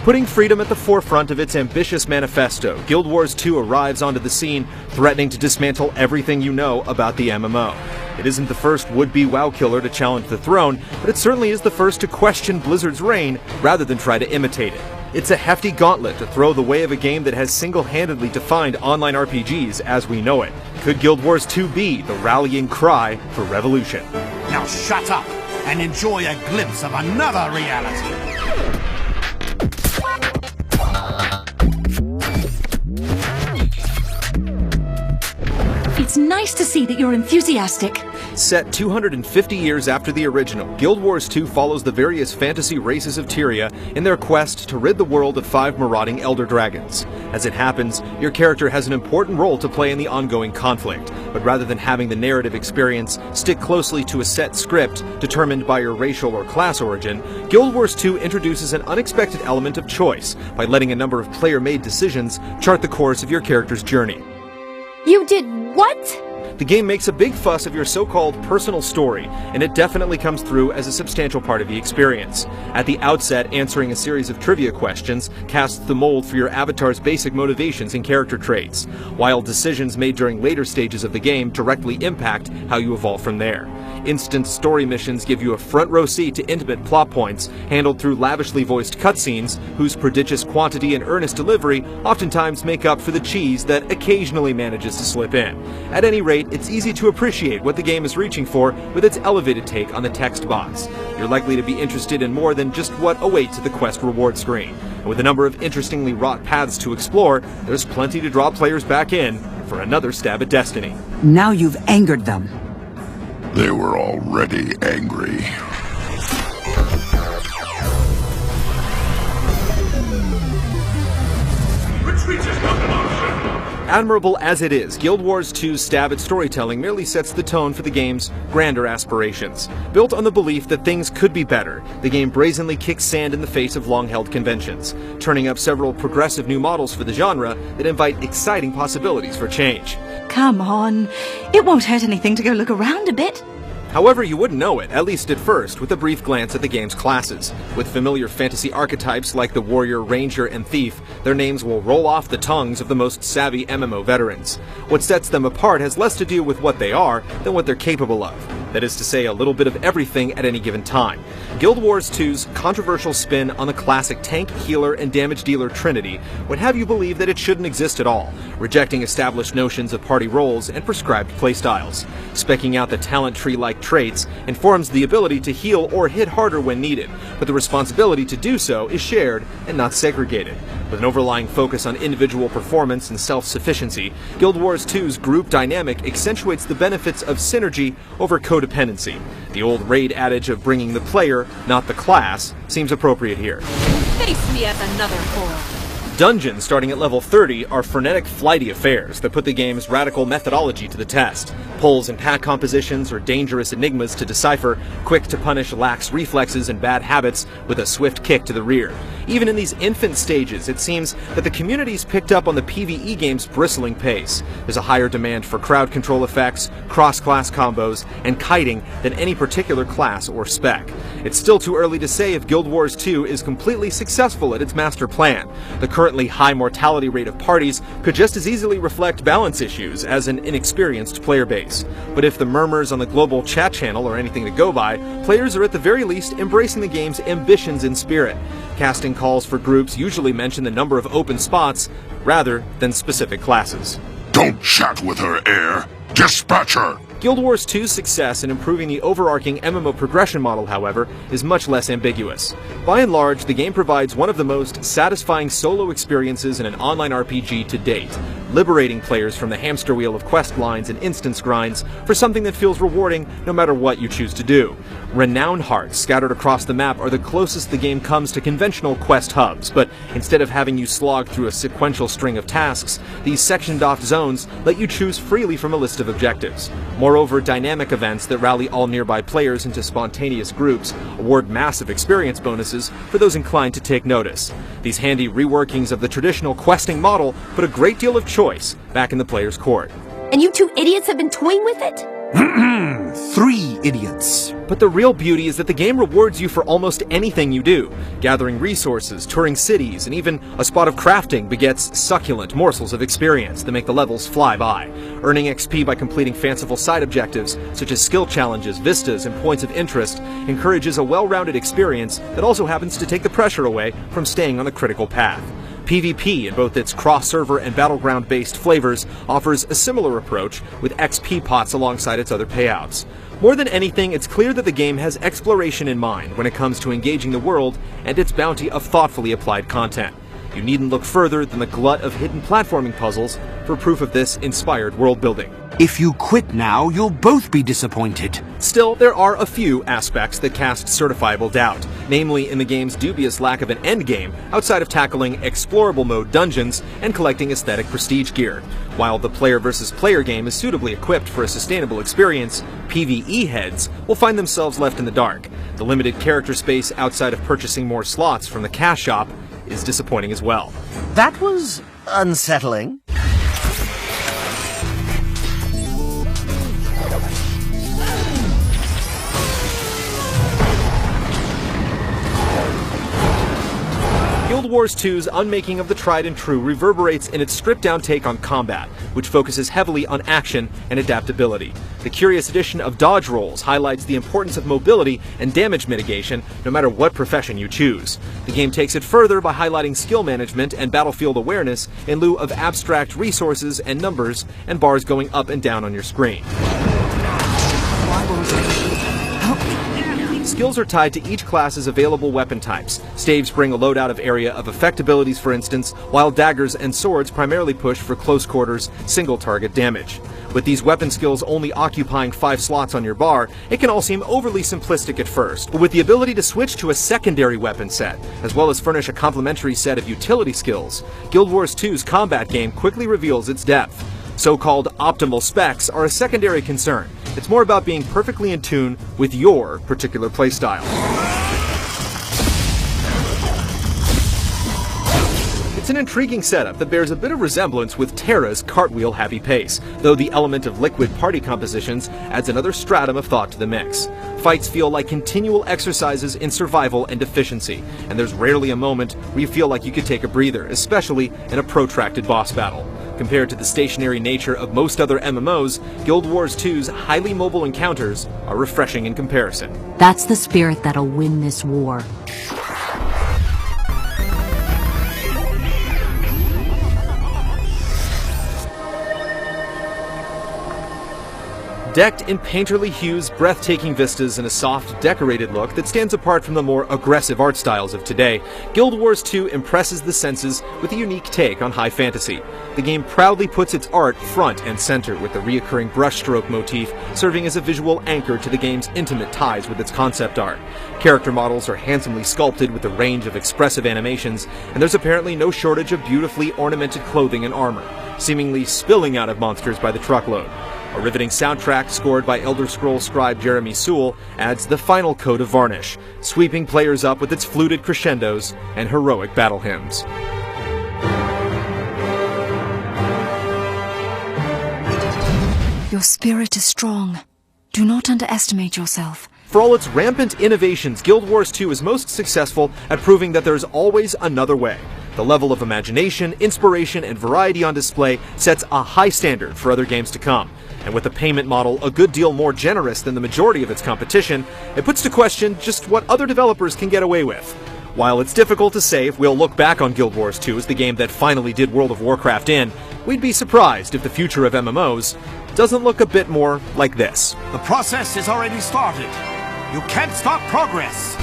Putting freedom at the forefront of its ambitious manifesto, Guild Wars 2 arrives onto the scene, threatening to dismantle everything you know about the MMO. It isn't the first would-be WoW killer to challenge the throne, but it certainly is the first to question Blizzard's reign rather than try to imitate it. It's a hefty gauntlet to throw the way of a game that has single-handedly defined online RPGs as we know it. Could Guild Wars 2 be the rallying cry for revolution? Now shut up and enjoy a glimpse of another reality. It's nice to see that you're enthusiastic. Set 250 years after the original, Guild Wars 2 follows the various fantasy races of Tyria in their quest to rid the world of 5 marauding elder dragons. As it happens, your character has an important role to play in the ongoing conflict, but rather than having the narrative experience stick closely to a set script determined by your racial or class origin, Guild Wars 2 introduces an unexpected element of choice by letting a number of player-made decisions chart the course of your character's journey. You did what? The game makes a big fuss of your so-called personal story, and it definitely comes through as a substantial part of the experience. At the outset, answering a series of trivia questions casts the mold for your avatar's basic motivations and character traits, while decisions made during later stages of the game directly impact how you evolve from there. Instant story missions give you a front-row seat to intimate plot points, handled through lavishly voiced cutscenes, whose prodigious quantity and earnest delivery oftentimes make up for the cheese that occasionally manages to slip in. At any rate, it's easy to appreciate what the game is reaching for with its elevated take on the text box. You're likely to be interested in more than just what awaits at the quest reward screen. And with a number of interestingly wrought paths to explore, there's plenty to draw players back in for another stab at destiny. Now you've angered them. They were already angry. Retreat is not an option. Admirable as it is, Guild Wars 2's stab at storytelling merely sets the tone for the game's grander aspirations. Built on the belief that things could be better, the game brazenly kicks sand in the face of long-held conventions, turning up several progressive new models for the genre that invite exciting possibilities for change. Come on. It won't hurt anything to go look around a bit. However, you wouldn't know it, at least at first, with a brief glance at the game's classes. With familiar fantasy archetypes like the warrior, ranger, and thief, their names will roll off the tongues of the most savvy MMO veterans. What sets them apart has less to do with what they are than what they're capable of. That is to say, a little bit of everything at any given time. Guild Wars 2's controversial spin on the classic tank, healer, and damage dealer trinity would have you believe that it shouldn't exist at all, rejecting established notions of party roles and prescribed playstyles. Specking out the talent tree-like traits informs the ability to heal or hit harder when needed, but the responsibility to do so is shared and not segregated. With an overlying focus on individual performance and self-sufficiency, Guild Wars 2's group dynamic accentuates the benefits of synergy over codependency. The old raid adage of bringing the player, not the class, seems appropriate here. Face me as another whore. Dungeons, starting at level 30, are frenetic, flighty affairs that put the game's radical methodology to the test. Pulls and pack compositions are dangerous enigmas to decipher, quick to punish lax reflexes and bad habits with a swift kick to the rear. Even in these infant stages, it seems that the community's picked up on the PvE game's bristling pace. There's a higher demand for crowd control effects, cross-class combos, and kiting than any particular class or spec. It's still too early to say if Guild Wars 2 is completely successful at its master plan. The currently high mortality rate of parties could just as easily reflect balance issues as an inexperienced player base. But if the murmurs on the global chat channel are anything to go by, players are at the very least embracing the game's ambitions in spirit. Casting calls for groups usually mention the number of open spots rather than specific classes. Don't chat with her, heir. Dispatch her! Guild Wars 2's success in improving the overarching MMO progression model, however, is much less ambiguous. By and large, the game provides one of the most satisfying solo experiences in an online RPG to date, liberating players from the hamster wheel of quest lines and instance grinds for something that feels rewarding no matter what you choose to do. Renown hearts scattered across the map are the closest the game comes to conventional quest hubs, but instead of having you slog through a sequential string of tasks, these sectioned-off zones let you choose freely from a list of objectives. Moreover, dynamic events that rally all nearby players into spontaneous groups award massive experience bonuses for those inclined to take notice. These handy reworkings of the traditional questing model put a great deal of choice back in the player's court. And you two idiots have been toying with it? 3 idiots. But the real beauty is that the game rewards you for almost anything you do. Gathering resources, touring cities, and even a spot of crafting begets succulent morsels of experience that make the levels fly by. Earning XP by completing fanciful side objectives, such as skill challenges, vistas, and points of interest, encourages a well-rounded experience that also happens to take the pressure away from staying on the critical path. PvP, in both its cross-server and battleground-based flavors, offers a similar approach with XP pots alongside its other payouts. More than anything, it's clear that the game has exploration in mind when it comes to engaging the world and its bounty of thoughtfully applied content. You needn't look further than the glut of hidden platforming puzzles for proof of this inspired world building. If you quit now, you'll both be disappointed. Still, there are a few aspects that cast certifiable doubt, namely in the game's dubious lack of an endgame outside of tackling explorable mode dungeons and collecting aesthetic prestige gear. While the player versus player game is suitably equipped for a sustainable experience, PvE heads will find themselves left in the dark. The limited character space outside of purchasing more slots from the cash shop is disappointing as well. That was unsettling. Guild Wars 2's unmaking of the tried and true reverberates in its stripped-down take on combat, which focuses heavily on action and adaptability. The curious addition of dodge rolls highlights the importance of mobility and damage mitigation, no matter what profession you choose. The game takes it further by highlighting skill management and battlefield awareness in lieu of abstract resources and numbers and bars going up and down on your screen. Skills are tied to each class's available weapon types. Staves bring a loadout of area of effect abilities, for instance, while daggers and swords primarily push for close quarters, single target damage. With these weapon skills only occupying 5 slots on your bar, it can all seem overly simplistic at first, but with the ability to switch to a secondary weapon set, as well as furnish a complementary set of utility skills, Guild Wars 2's combat game quickly reveals its depth. So-called optimal specs are a secondary concern. It's more about being perfectly in tune with your particular playstyle. It's an intriguing setup that bears a bit of resemblance with Terra's cartwheel happy pace, though the element of liquid party compositions adds another stratum of thought to the mix. Fights feel like continual exercises in survival and efficiency, and there's rarely a moment where you feel like you could take a breather, especially in a protracted boss battle. Compared to the stationary nature of most other MMOs, Guild Wars 2's highly mobile encounters are refreshing in comparison. That's the spirit that'll win this war. Decked in painterly hues, breathtaking vistas, and a soft, decorated look that stands apart from the more aggressive art styles of today, Guild Wars 2 impresses the senses with a unique take on high fantasy. The game proudly puts its art front and center, with the reoccurring brushstroke motif serving as a visual anchor to the game's intimate ties with its concept art. Character models are handsomely sculpted with a range of expressive animations, and there's apparently no shortage of beautifully ornamented clothing and armor, seemingly spilling out of monsters by the truckload. A riveting soundtrack scored by Elder Scrolls scribe Jeremy Sewell adds the final coat of varnish, sweeping players up with its fluted crescendos and heroic battle hymns. Your spirit is strong. Do not underestimate yourself. For all its rampant innovations, Guild Wars 2 is most successful at proving that there's always another way. The level of imagination, inspiration, and variety on display sets a high standard for other games to come. And with a payment model a good deal more generous than the majority of its competition, it puts to question just what other developers can get away with. While it's difficult to say if we'll look back on Guild Wars 2 as the game that finally did World of Warcraft in, we'd be surprised if the future of MMOs doesn't look a bit more like this. The process is already started. You can't stop progress.